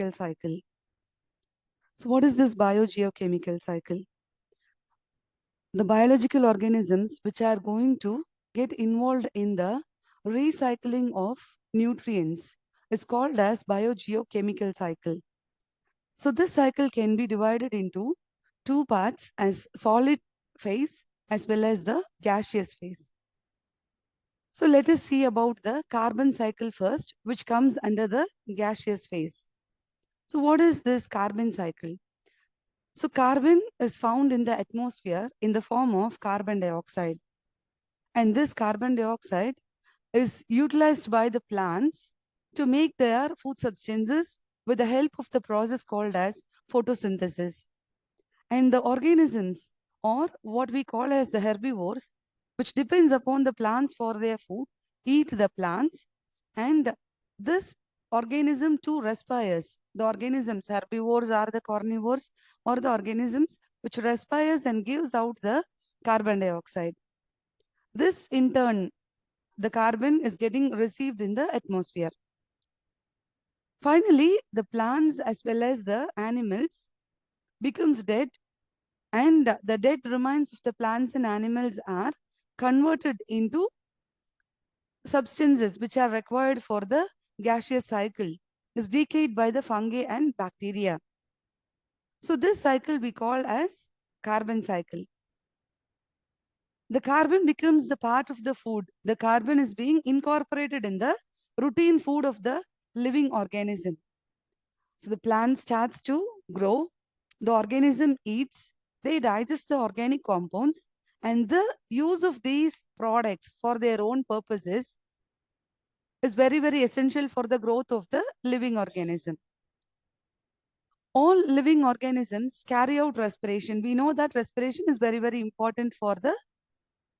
biogeochemical cycle. So what is this biogeochemical cycle? The biological organisms which are going to get involved in the recycling of nutrients is called as biogeochemical cycle. So this cycle can be divided into two parts, as solid phase as well as the gaseous phase. So let us see about the carbon cycle first, which comes under the gaseous phase. So what is this carbon cycle? So carbon is found in the atmosphere in the form of carbon dioxide. And this carbon dioxide is utilized by the plants to make their food substances with the help of the process called as photosynthesis. And the organisms, or what we call as the herbivores, which depends upon the plants for their food, eat the plants, and this organism too respires. The organisms, herbivores are the carnivores, or the organisms which respires and gives out the carbon dioxide. This in turn, the carbon is getting received in the atmosphere. Finally, the plants as well as the animals becomes dead, and the dead remains of the plants and animals are converted into substances which are required for the gaseous cycle, is decayed by the fungi and bacteria. So this cycle we call as carbon cycle. The carbon becomes the part of the food. The carbon is being incorporated in the routine food of the living organism. So the plant starts to grow, the organism eats, they digest the organic compounds, and the use of these products for their own purposes is very, very essential for the growth of the living organism. All living organisms carry out respiration. We know that respiration is very, very important for the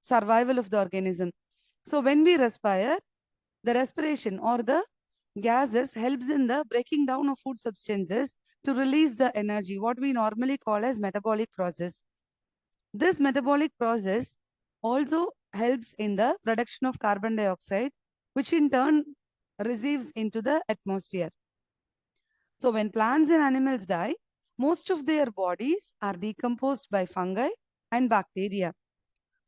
survival of the organism. So when we respire, the respiration or the gases helps in the breaking down of food substances to release the energy, what we normally call as metabolic process. This metabolic process also helps in the production of carbon dioxide, which in turn receives into the atmosphere. So when plants and animals die, most of their bodies are decomposed by fungi and bacteria.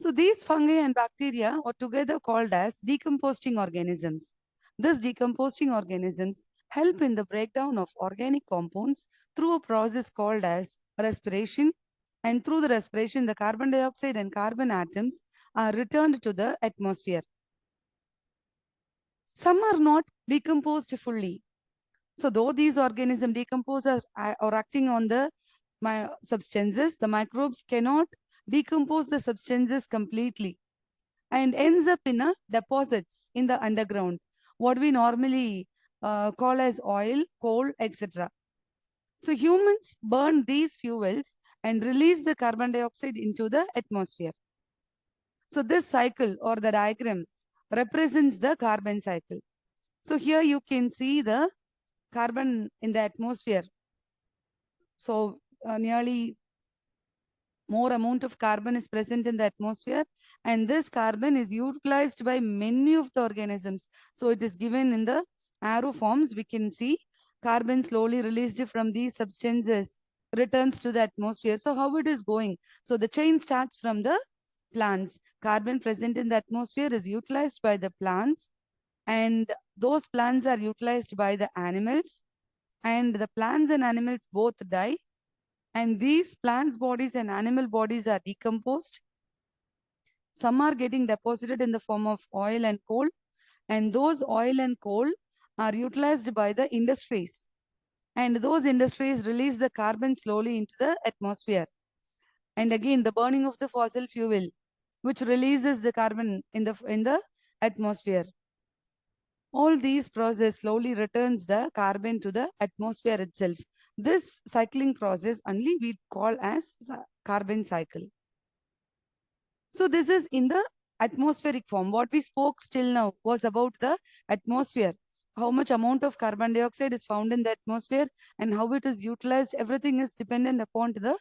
So these fungi and bacteria are together called as decomposing organisms. These decomposing organisms help in the breakdown of organic compounds through a process called as respiration, and through the respiration, the carbon dioxide and carbon atoms are returned to the atmosphere. Some are not decomposed fully. So though these organisms decompose or acting on the substances, the microbes cannot decompose the substances completely and ends up in a deposits in the underground, what we normally call as oil, coal, etc. So humans burn these fuels and release the carbon dioxide into the atmosphere. So this cycle or the diagram represents the carbon cycle. So here you can see the carbon in the atmosphere. So nearly more amount of carbon is present in the atmosphere, and this carbon is utilized by many of the organisms. So it is given in the arrow forms. We can see carbon slowly released from these substances returns to the atmosphere. So how it is going? So the chain starts from the plants. Carbon present in the atmosphere is utilized by the plants, and those plants are utilized by the animals, and the plants and animals both die, and these plants bodies and animal bodies are decomposed. Some are getting deposited in the form of oil and coal, and those oil and coal are utilized by the industries, and those industries release the carbon slowly into the atmosphere. And again, the burning of the fossil fuel, which releases the carbon in the atmosphere. All these process slowly returns the carbon to the atmosphere itself. This cycling process only we call as carbon cycle. So this is in the atmospheric form. What we spoke still now was about the atmosphere. How much amount of carbon dioxide is found in the atmosphere and how it is utilized. Everything is dependent upon the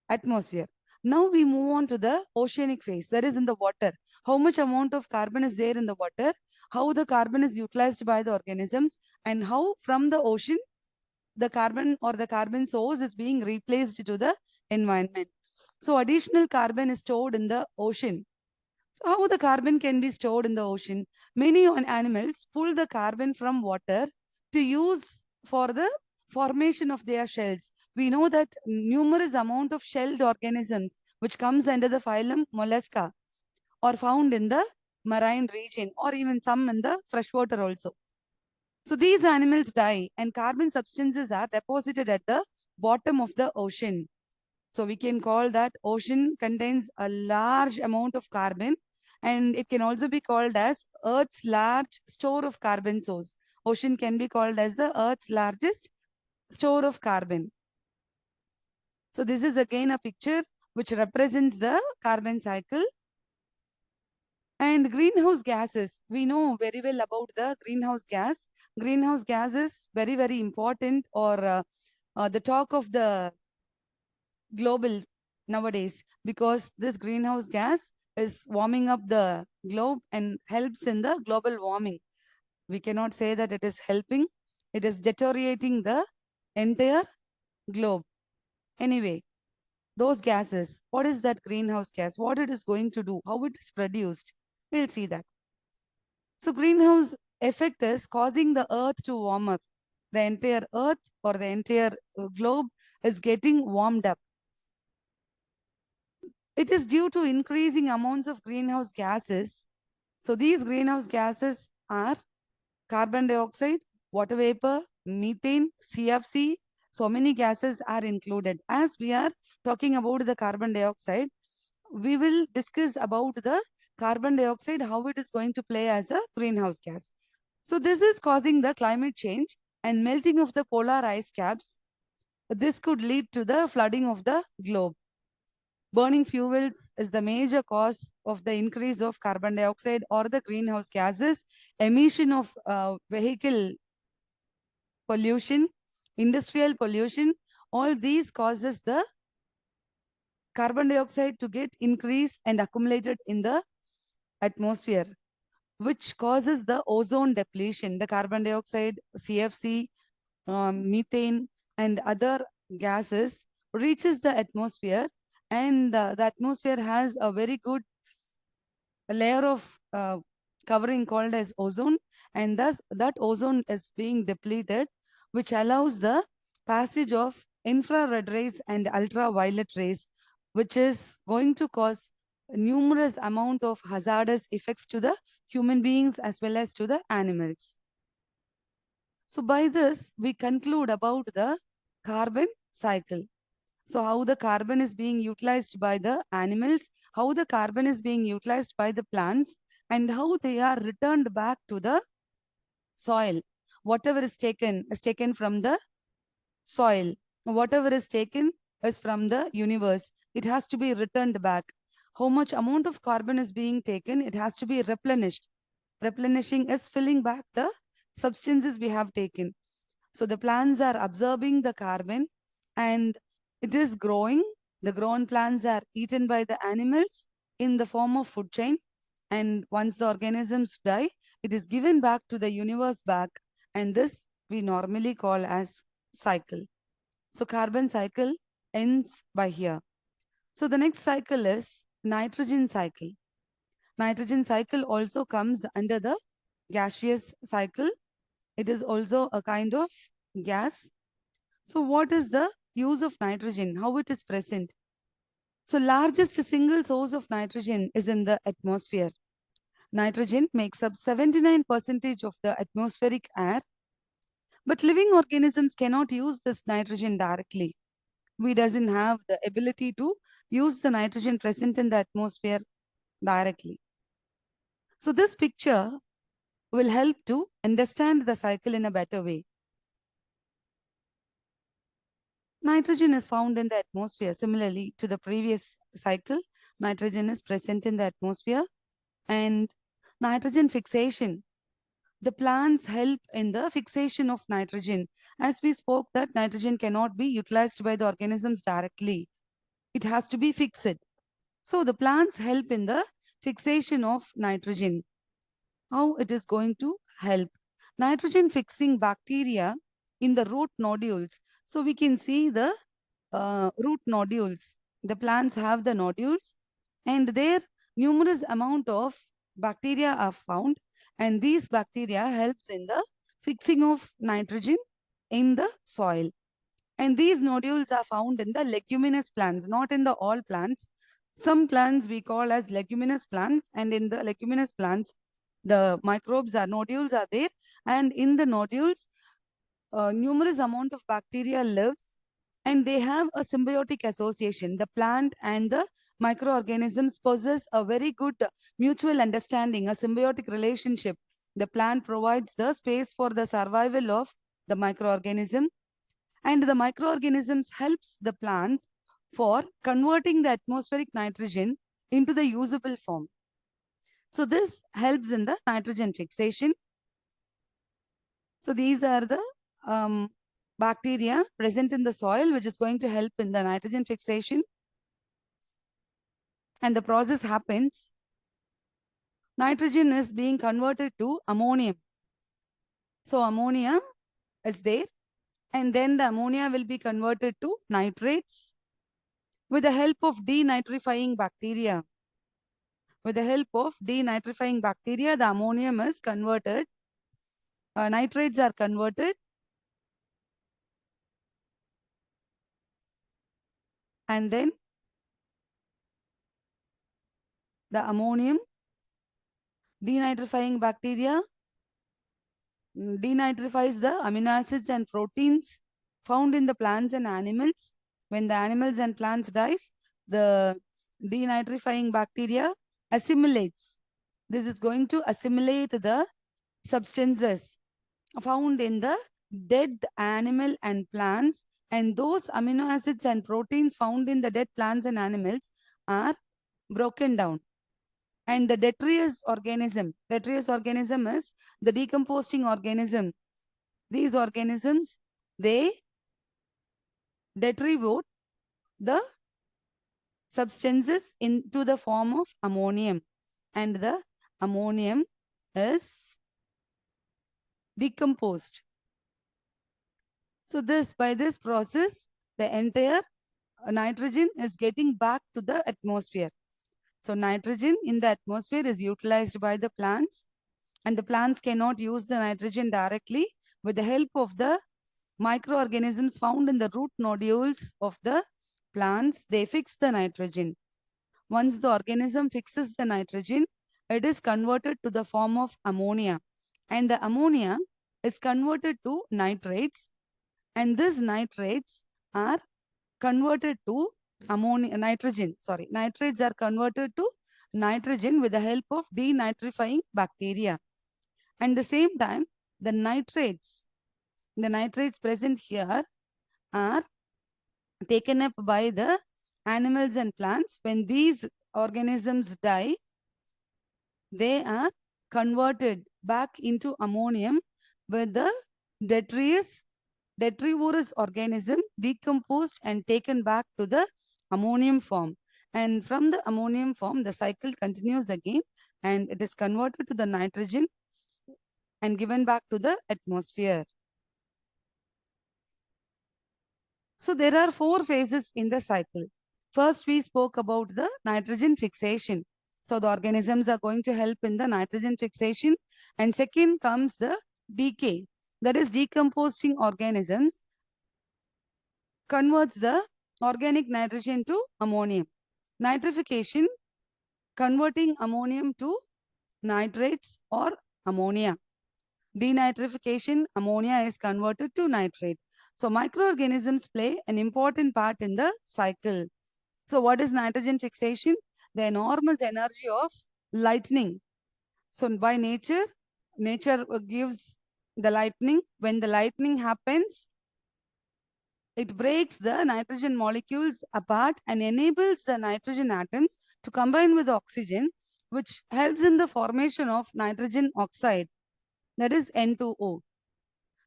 atmosphere. Now we move on to the oceanic phase, that is in the water. How much amount of carbon is there in the water, how the carbon is utilized by the organisms, and how from the ocean the carbon or the carbon source is being replaced to the environment. So additional carbon is stored in the ocean. So how the carbon can be stored in the ocean? Many animals pull the carbon from water to use for the formation of their shells. We know that numerous amount of shelled organisms which comes under the phylum Mollusca are found in the marine region or even some in the freshwater also. So these animals die and carbon substances are deposited at the bottom of the ocean. So we can call that ocean contains a large amount of carbon, and it can also be called as Earth's large store of carbon source. Ocean can be called as the Earth's largest store of carbon. So this is again a picture which represents the carbon cycle. And greenhouse gases, we know very well about the greenhouse gas. Greenhouse gas is very, very important, or the talk of the global nowadays, because this greenhouse gas is warming up the globe and helps in the global warming. We cannot say that it is helping, it is deteriorating the entire globe. Anyway, those gases, what is that greenhouse gas? What it is going to do? How it is produced? We'll see that. So greenhouse effect is causing the earth to warm up. The entire earth or the entire globe is getting warmed up. It is due to increasing amounts of greenhouse gases. So these greenhouse gases are carbon dioxide, water vapor, methane, CFC. So many gases are included. As we are talking about the carbon dioxide, we will discuss about the carbon dioxide, how it is going to play as a greenhouse gas. So this is causing the climate change and melting of the polar ice caps. This could lead to the flooding of the globe. Burning fuels is the major cause of the increase of carbon dioxide or the greenhouse gases. Emission of vehicle pollution, industrial pollution, all these causes the carbon dioxide to get increased and accumulated in the atmosphere, which causes the ozone depletion. The carbon dioxide, CFC, methane, and other gases reaches the atmosphere, and the atmosphere has a very good layer of covering called as ozone, and thus that ozone is being depleted, which allows the passage of infrared rays and ultraviolet rays, which is going to cause numerous amount of hazardous effects to the human beings as well as to the animals. So by this, we conclude about the carbon cycle. So how the carbon is being utilized by the animals, how the carbon is being utilized by the plants, and how they are returned back to the soil. Whatever is taken from the soil. Whatever is taken is from the universe. It has to be returned back. How much amount of carbon is being taken, it has to be replenished. Replenishing is filling back the substances we have taken. So the plants are absorbing the carbon and it is growing. The grown plants are eaten by the animals in the form of food chain. And once the organisms die, it is given back to the universe back. And this we normally call as cycle. So carbon cycle ends by here. So the next cycle is nitrogen cycle. Nitrogen cycle also comes under the gaseous cycle. It is also a kind of gas. So what is the use of nitrogen? How it is present? So largest single source of nitrogen is in the atmosphere. Nitrogen makes up 79% of the atmospheric air. But living organisms cannot use this nitrogen directly. We doesn't have the ability to use the nitrogen present in the atmosphere directly. So this picture will help to understand the cycle in a better way. Nitrogen is found in the atmosphere. Similarly to the previous cycle, nitrogen is present in the atmosphere. And nitrogen fixation. The plants help in the fixation of nitrogen. As we spoke that nitrogen cannot be utilized by the organisms directly. It has to be fixed. So the plants help in the fixation of nitrogen. How it is going to help? Nitrogen fixing bacteria in the root nodules. So we can see the root nodules. The plants have the nodules, and there numerous amount of bacteria are found, and these bacteria helps in the fixing of nitrogen in the soil. And these nodules are found in the leguminous plants, not in the all plants. Some plants we call as leguminous plants, and in the leguminous plants, the microbes are nodules are there, and in the nodules, numerous amount of bacteria lives, and they have a symbiotic association. The plant and the microorganisms possess a very good mutual understanding, a symbiotic relationship. The plant provides the space for the survival of the microorganism, and the microorganisms helps the plants for converting the atmospheric nitrogen into the usable form. So this helps in the nitrogen fixation. So these are the bacteria present in the soil, which is going to help in the nitrogen fixation. And the process happens. Nitrogen is being converted to ammonium. So ammonia is there, and then the ammonia will be converted to nitrates with the help of denitrifying bacteria. With the help of denitrifying bacteria, the ammonium is converted, nitrates are converted, and then the ammonium, denitrifying bacteria denitrifies the amino acids and proteins found in the plants and animals. When the animals and plants dies, the denitrifying bacteria assimilates. This is going to assimilate the substances found in the dead animal and plants, and those amino acids and proteins found in the dead plants and animals are broken down. And the detritus organism is the decomposing organism. These organisms, they detribute the substances into the form of ammonium, and the ammonium is decomposed. So by this process, the entire nitrogen is getting back to the atmosphere. So nitrogen in the atmosphere is utilized by the plants, and the plants cannot use the nitrogen directly. With the help of the microorganisms found in the root nodules of the plants, they fix the nitrogen. Once the organism fixes the nitrogen, it is converted to the form of ammonia, and the ammonia is converted to nitrates, and these nitrates are converted to nitrates are converted to nitrogen with the help of denitrifying bacteria. And the same time, the nitrates present here are taken up by the animals and plants. When these organisms die, they are converted back into ammonium with the detrivorous organism decomposed and taken back to the ammonium form. And from the ammonium form, the cycle continues again, and it is converted to the nitrogen and given back to the atmosphere. So there are 4 phases in the cycle. First, we spoke about the nitrogen fixation. So the organisms are going to help in the nitrogen fixation. And second comes the decay. That is, decomposing organisms converts the organic nitrogen to ammonium. Nitrification, converting ammonium to nitrates or ammonia. Denitrification, ammonia is converted to nitrate. So microorganisms play an important part in the cycle. So what is nitrogen fixation? The enormous energy of lightning. So by nature gives the lightning. When the lightning happens, it breaks the nitrogen molecules apart and enables the nitrogen atoms to combine with oxygen, which helps in the formation of nitrogen oxide, that is N2O.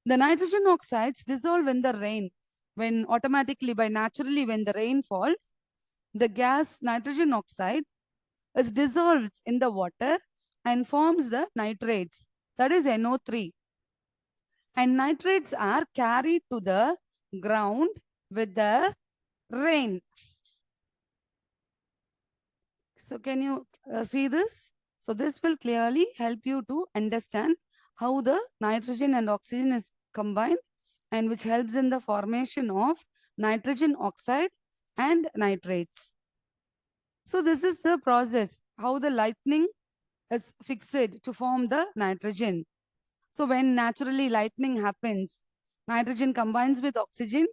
The nitrogen oxides dissolve in the rain. When naturally when the rain falls, the gas nitrogen oxide is dissolved in the water and forms the nitrates, that is NO3. And nitrates are carried to the ground with the rain. So can you see this? So this will clearly help you to understand how the nitrogen and oxygen is combined, and which helps in the formation of nitrogen oxide and nitrates. So this is the process, how the lightning is fixed to form the nitrogen. So when naturally lightning happens, nitrogen combines with oxygen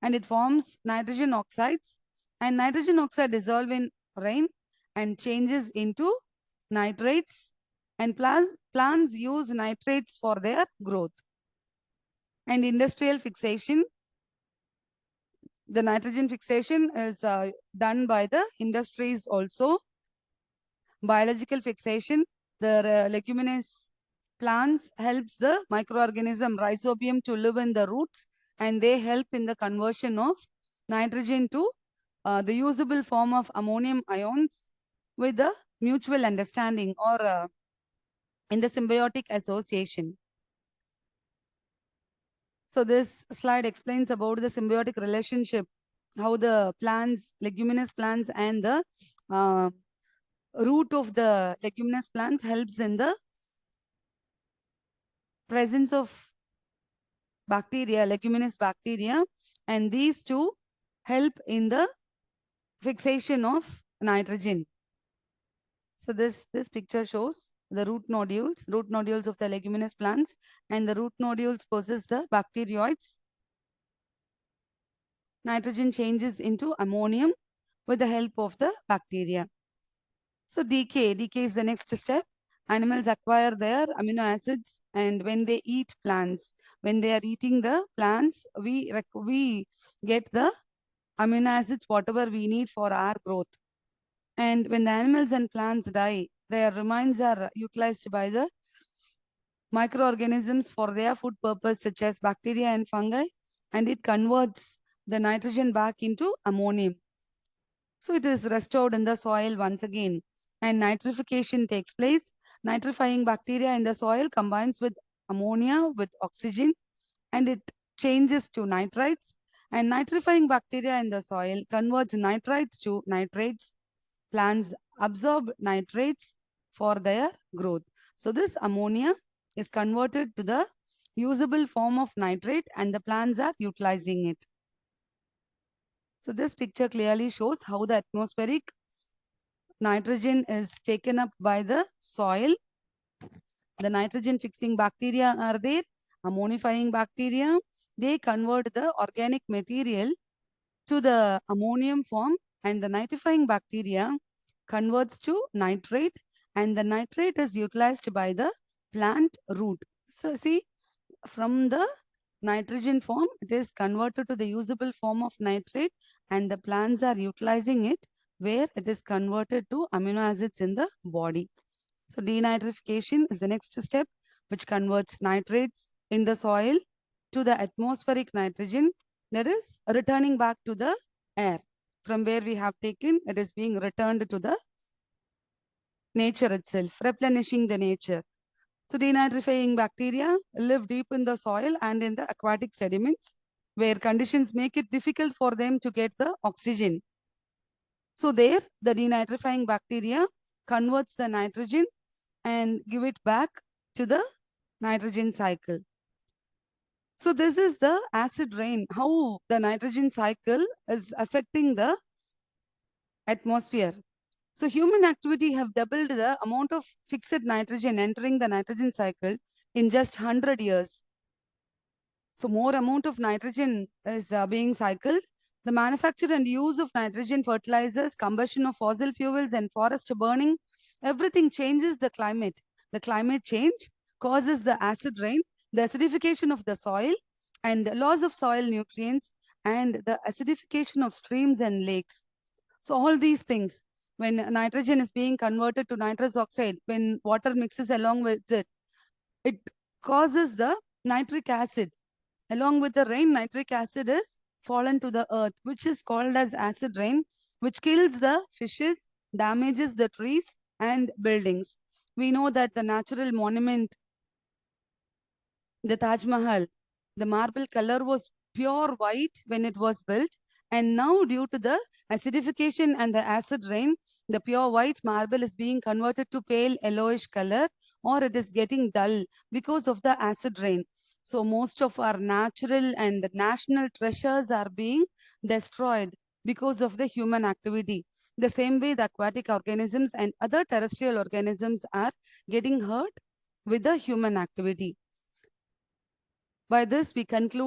and it forms nitrogen oxides, and nitrogen oxide dissolve in rain and changes into nitrates, and plants use nitrates for their growth. And industrial fixation, the nitrogen fixation is done by the industries also. Biological fixation, the leguminous plants helps the microorganism rhizobium to live in the roots, and they help in the conversion of nitrogen to the usable form of ammonium ions with the mutual understanding, or in the symbiotic association. So this slide explains about the symbiotic relationship, how the plants, leguminous plants, and the uh, root of the leguminous plants helps in the presence of bacteria, leguminous bacteria, and these two help in the fixation of nitrogen. So this picture shows the root nodules of the leguminous plants, and the root nodules possess the bacteroids. Nitrogen changes into ammonium with the help of the bacteria. So decay is the next step. Animals acquire their amino acids, and when they eat plants, when they are eating the plants, we get the amino acids whatever we need for our growth. And when the animals and plants die, their remains are utilized by the microorganisms for their food purpose, such as bacteria and fungi, and it converts the nitrogen back into ammonium. So it is restored in the soil once again, and nitrification takes place. Nitrifying bacteria in the soil combines with ammonia with oxygen, and it changes to nitrites. And nitrifying bacteria in the soil converts nitrites to nitrates. Plants absorb nitrates for their growth. So this ammonia is converted to the usable form of nitrate, and the plants are utilizing it. So this picture clearly shows how the atmospheric nitrogen is taken up by the soil. The nitrogen fixing bacteria are there, ammonifying bacteria. They convert the organic material to the ammonium form, and the nitrifying bacteria converts to nitrate, and the nitrate is utilized by the plant root. So see, from the nitrogen form, it is converted to the usable form of nitrate, and the plants are utilizing it where it is converted to amino acids in the body. So denitrification is the next step, which converts nitrates in the soil to the atmospheric nitrogen, that is returning back to the air. From where we have taken, it is being returned to the nature itself, replenishing the nature. So denitrifying bacteria live deep in the soil and in the aquatic sediments, where conditions make it difficult for them to get the oxygen. So there, the denitrifying bacteria converts the nitrogen and give it back to the nitrogen cycle. So this is the acid rain, how the nitrogen cycle is affecting the atmosphere. So human activity have doubled the amount of fixed nitrogen entering the nitrogen cycle in just 100 years. So more amount of nitrogen is being cycled. The manufacture and use of nitrogen fertilizers, combustion of fossil fuels, and forest burning, everything changes the climate. The climate change causes the acid rain, the acidification of the soil, and the loss of soil nutrients, and the acidification of streams and lakes. So all these things, when nitrogen is being converted to nitrous oxide, when water mixes along with it, it causes the nitric acid. Along with the rain, nitric acid is fallen to the earth, which is called as acid rain, which kills the fishes, damages the trees and buildings. We know that the The Taj Mahal, the marble color was pure white when it was built, and now due to the acidification and the acid rain, the pure white marble is being converted to pale yellowish color, or it is getting dull because of the acid rain. So most of our natural and national treasures are being destroyed because of the human activity. The same way the aquatic organisms and other terrestrial organisms are getting hurt with the human activity. By this, we conclude